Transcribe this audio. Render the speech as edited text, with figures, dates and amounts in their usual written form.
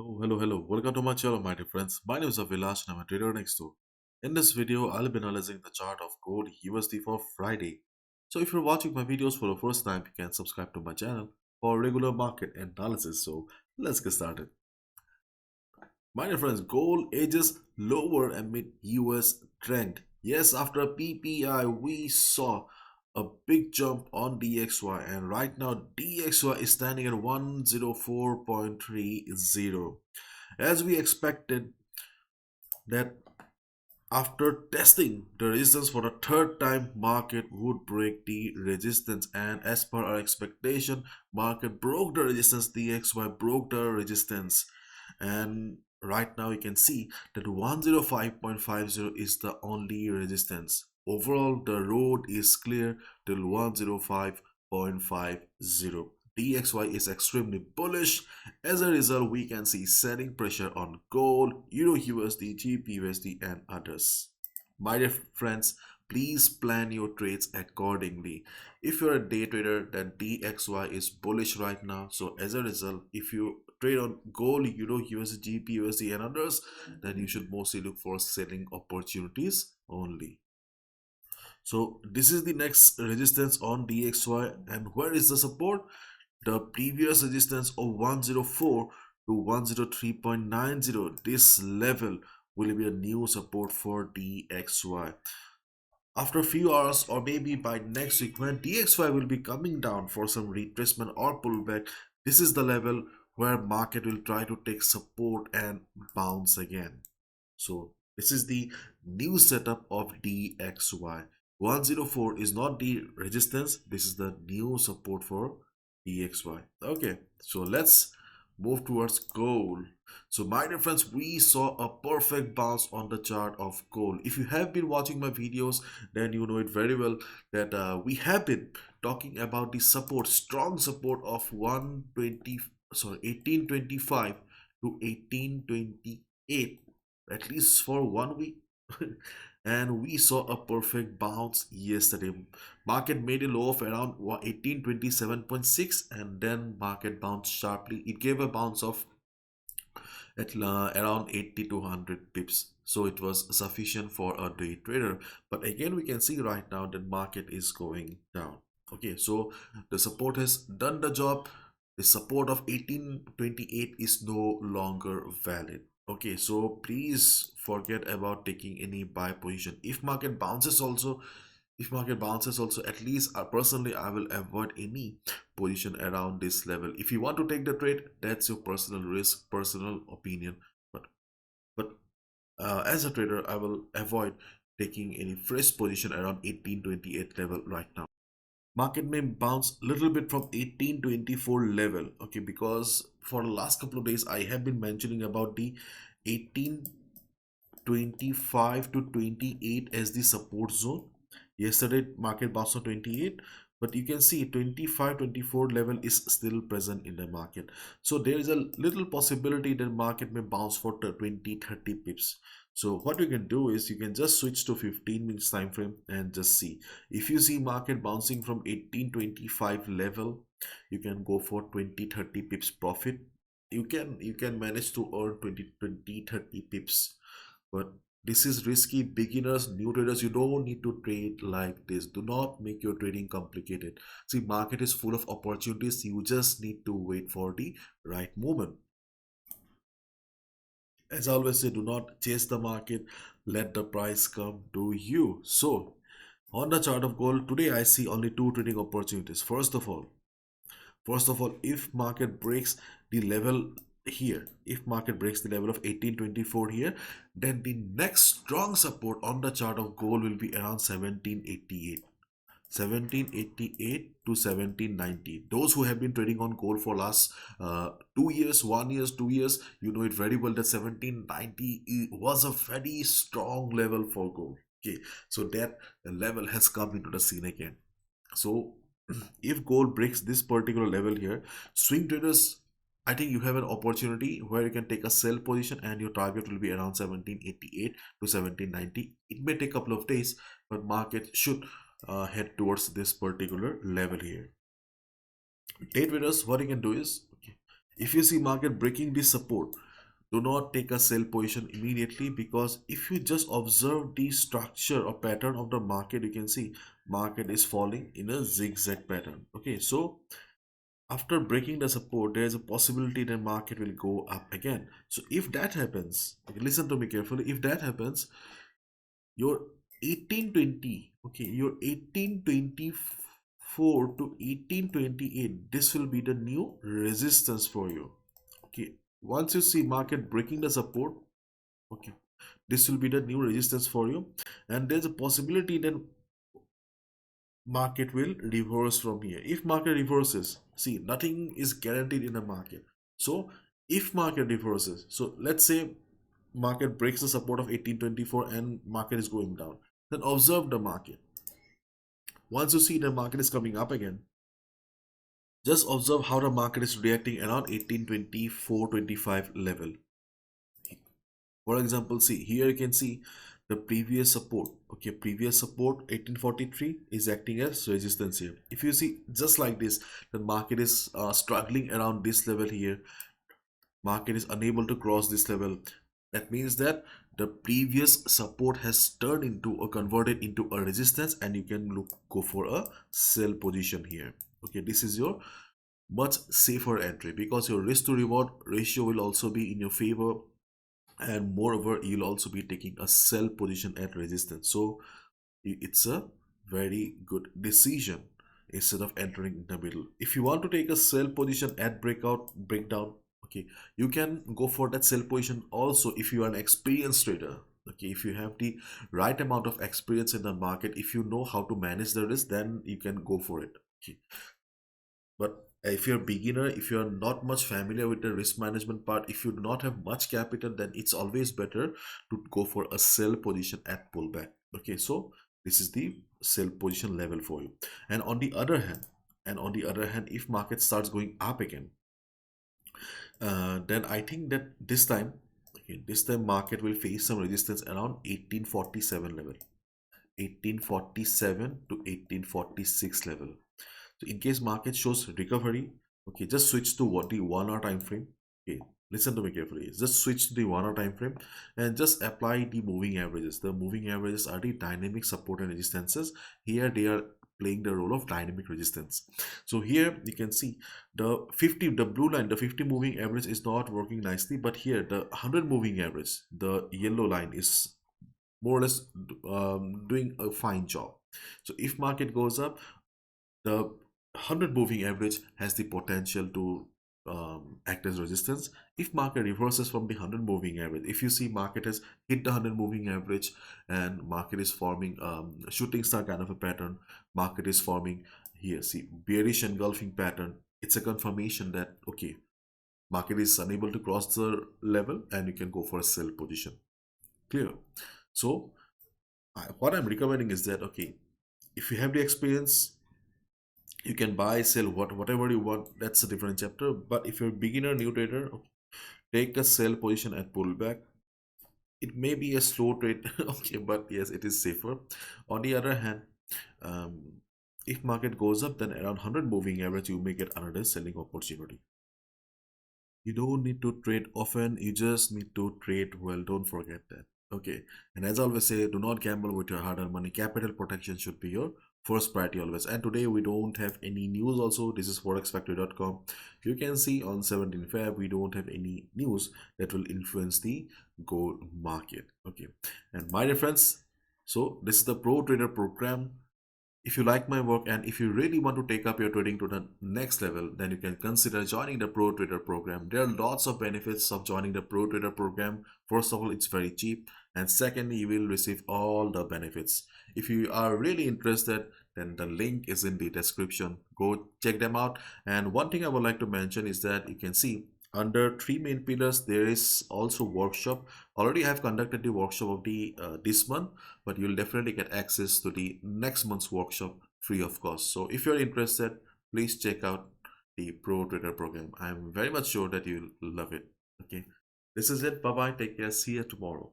Hello. Welcome to my channel, my dear friends. My name is Avilash and I'm a trader next door. In this video, I'll be analyzing the chart of gold USD for Friday. So if you're watching my videos for the first time, you can subscribe to my channel for regular market analysis. So let's get started. My dear friends, gold edges lower amid US trend. Yes, after a PPI, we saw a big jump on DXY, and right now DXY is standing at 104.30. As we expected that after testing the resistance for the third time, market would break the resistance, and as per our expectation, market broke the resistance. DXY broke the resistance, and right now you can see that 105.50 is the only resistance. Overall, the road is clear till 105.50. DXY is extremely bullish. As a result, we can see selling pressure on gold, Euro USD, GBP USD, and others. My dear friends, please plan your trades accordingly. If you're a day trader, then DXY is bullish right now. So as a result, if you trade on gold, Euro USD, GBP USD, and others, then you should mostly look for selling opportunities only. So this is the next resistance on DXY, and where is the support? The previous resistance of 104 to 103.90. This level will be a new support for DXY. After a few hours or maybe by next week, when DXY will be coming down for some retracement or pullback, this is the level where market will try to take support and bounce again. So this is the new setup of DXY. 104 is not the resistance, this is the new support for DXY. Okay, so let's move towards gold. So my dear friends, we saw a perfect bounce on the chart of gold. If you have been watching my videos, then you know it very well that we have been talking about the support, strong support of 1825 to 1828, at least for 1 week. And we saw a perfect bounce yesterday. Market made a low of around 1827.6, and then market bounced sharply. It gave a bounce of around 80 to 100 pips, so it was sufficient for a day trader. But again, we can see right now that market is going down. Okay, so the support has done the job. The support of 1828 is no longer valid. Okay, so please forget about taking any buy position. If market bounces also, at least personally I will avoid any position around this level. If you want to take the trade, that's your personal risk, personal opinion, but as a trader, I will avoid taking any fresh position around 1828 level right now. Market may bounce a little bit from 1824 level, okay, because for the last couple of days I have been mentioning about the 1825 to 28 as the support zone. Yesterday market bounced on 28, but you can see 25-24 level is still present in the market. So there is a little possibility that market may bounce for 20-30 pips. So what you can do is you can just switch to 15 minutes time frame and just see. If you see market bouncing from 1825 level, you can go for 20-30 pips profit. You can manage to earn 20-30 pips, but this is risky. Beginners, new traders, you don't need to trade like this. Do not make your trading complicated. See, market is full of opportunities. You just need to wait for the right moment. As I always say, do not chase the market. Let the price come to you. So on the chart of gold today, I see only two trading opportunities. First of all, if market breaks the level here, if market breaks the level of 1824 here, then the next strong support on the chart of gold will be around 1788 to 1790. Those who have been trading on gold for last 2 years, 1 year, 2 years, you know it very well that 1790 was a very strong level for gold. Okay, so that level has come into the scene again. So if gold breaks this particular level here, swing traders, I think you have an opportunity where you can take a sell position and your target will be around 1788 to 1790. It may take a couple of days, but market should head towards this particular level here. Day traders, what you can do is, okay, if you see market breaking this support, do not take a sell position immediately, because if you just observe the structure or pattern of the market, you can see market is falling in a zigzag pattern. Okay, so after breaking the support, there is a possibility that market will go up again. So if that happens, okay, listen to me carefully, if that happens, your 1820, okay, your 1824 to 1828, this will be the new resistance for you. Okay, once you see market breaking the support, okay, this will be the new resistance for you, and there's a possibility that market will reverse from here. If market reverses, see, nothing is guaranteed in the market. So if market reverses, so let's say market breaks the support of 1824 and market is going down, then observe the market. Once you see the market is coming up again, just observe how the market is reacting around 1824-25 level. For example, see here, you can see the previous support. Okay, previous support 1843 is acting as resistance here. If you see just like this, the market is struggling around this level here. Market is unable to cross this level. That means that the previous support has turned into or converted into a resistance, and you can go for a sell position here. Okay, this is your much safer entry, because your risk to reward ratio will also be in your favor, and moreover you'll also be taking a sell position at resistance. So it's a very good decision instead of entering in the middle. If you want to take a sell position at breakdown, okay, you can go for that sell position also if you are an experienced trader. Okay, if you have the right amount of experience in the market, if you know how to manage the risk, then you can go for it. Okay, but if you're a beginner, if you're not much familiar with the risk management part, if you do not have much capital, then it's always better to go for a sell position at pullback. Okay, so this is the sell position level for you. And on the other hand, if market starts going up again, then I think that this time, okay, this time market will face some resistance around 1847 level, 1847 to 1846 level. So in case market shows recovery, okay, just switch to what the 1 hour time frame. Okay, listen to me carefully. Just switch to the 1 hour time frame and just apply the moving averages. The moving averages are the dynamic support and resistances. Here they are playing the role of dynamic resistance. So here you can see the 50, the blue line, the 50 moving average is not working nicely, but here the 100 moving average, the yellow line, is more or less doing a fine job. So if market goes up, the 100 moving average has the potential to act as resistance. If market reverses from the 100 moving average, if you see market has hit the 100 moving average and market is forming shooting star kind of a pattern, market is forming here, see, bearish engulfing pattern, it's a confirmation that okay, market is unable to cross the level and you can go for a sell position. Clear? So what I'm recommending is that okay, if you have the experience, you can buy, sell, whatever you want, that's a different chapter. But if you're a beginner, new trader, okay, take a sell position at pullback. It may be a slow trade, okay, but yes, it is safer. On the other hand, um, if market goes up, then around 100 moving average, you may get another selling opportunity. You don't need to trade often, you just need to trade well. Don't forget that. Okay, and as I always say, do not gamble with your hard-earned money. Capital protection should be your first priority always. And today we don't have any news also. This is forexfactory.com. You can see on 17 Feb we don't have any news that will influence the gold market. Okay, and my dear friends, so this is the Pro Trader program. If you like my work and if you really want to take up your trading to the next level, then you can consider joining the Pro Trader program. There are lots of benefits of joining the Pro Trader program. First of all, it's very cheap, and secondly, you will receive all the benefits. If you are really interested, then the link is in the description. Go check them out. And one thing I would like to mention is that you can see under three main pillars, there is also workshop. Already I have conducted the workshop of the this month, but you'll definitely get access to the next month's workshop free of cost. So if you're interested, please check out the Pro Trader program. I'm very much sure that you'll love it. Okay, this is it. Bye bye. Take care. See you tomorrow.